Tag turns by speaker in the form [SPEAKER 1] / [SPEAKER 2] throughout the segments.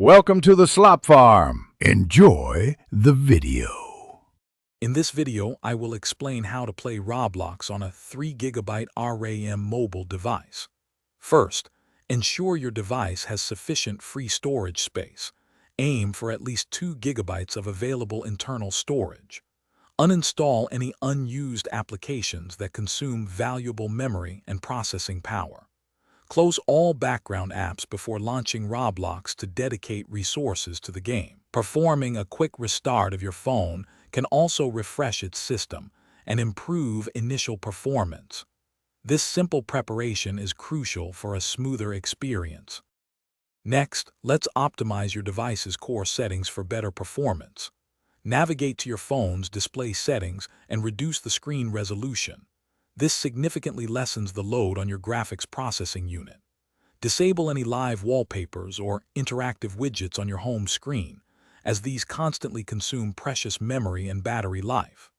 [SPEAKER 1] Welcome to the Slop Farm. Enjoy the video.
[SPEAKER 2] In this video, I will explain how to play Roblox on a 3 GB RAM mobile device. First, ensure your device has sufficient free storage space. Aim for at least 2 GB of available internal storage. Uninstall any unused applications that consume valuable memory and processing power. Close all background apps before launching Roblox to dedicate resources to the game. Performing a quick restart of your phone can also refresh its system and improve initial performance. This simple preparation is crucial for a smoother experience. Next, let's optimize your device's core settings for better performance. Navigate to your phone's display settings and reduce the screen resolution. This significantly lessens the load on your graphics processing unit. Disable any live wallpapers or interactive widgets on your home screen, as these constantly consume precious memory and battery life.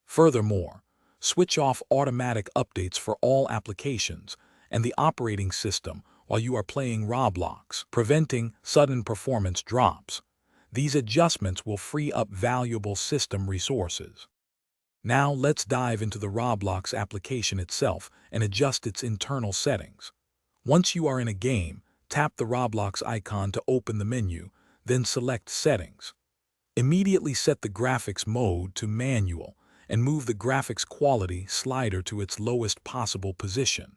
[SPEAKER 2] Furthermore, switch off automatic updates for all applications and the operating system while you are playing Roblox, preventing sudden performance drops. These adjustments will free up valuable system resources. Now let's dive into the Roblox application itself and adjust its internal settings. Once you are in a game, tap the Roblox icon to open the menu, then select Settings. Immediately set the graphics mode to Manual and move the graphics quality slider to its lowest possible position.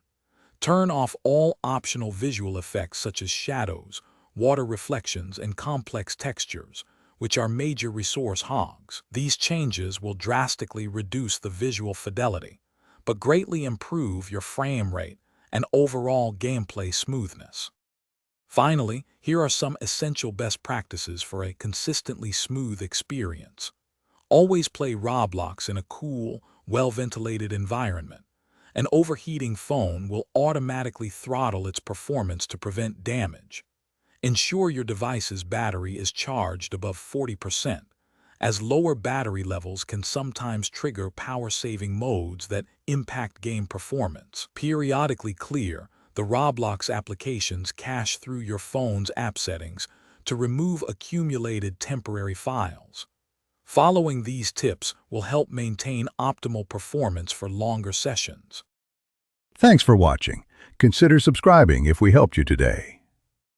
[SPEAKER 2] Turn off all optional visual effects such as shadows, water reflections, and complex textures, which are major resource hogs. These changes will drastically reduce the visual fidelity, but greatly improve your frame rate and overall gameplay smoothness. Finally, here are some essential best practices for a consistently smooth experience. Always play Roblox in a cool, well-ventilated environment. An overheating phone will automatically throttle its performance to prevent damage. Ensure your device's battery is charged above 40%, as lower battery levels can sometimes trigger power-saving modes that impact game performance. Periodically clear the Roblox application's cache through your phone's app settings to remove accumulated temporary files. Following these tips will help maintain optimal performance for longer sessions.
[SPEAKER 1] Thanks for watching. Consider subscribing if we helped you today.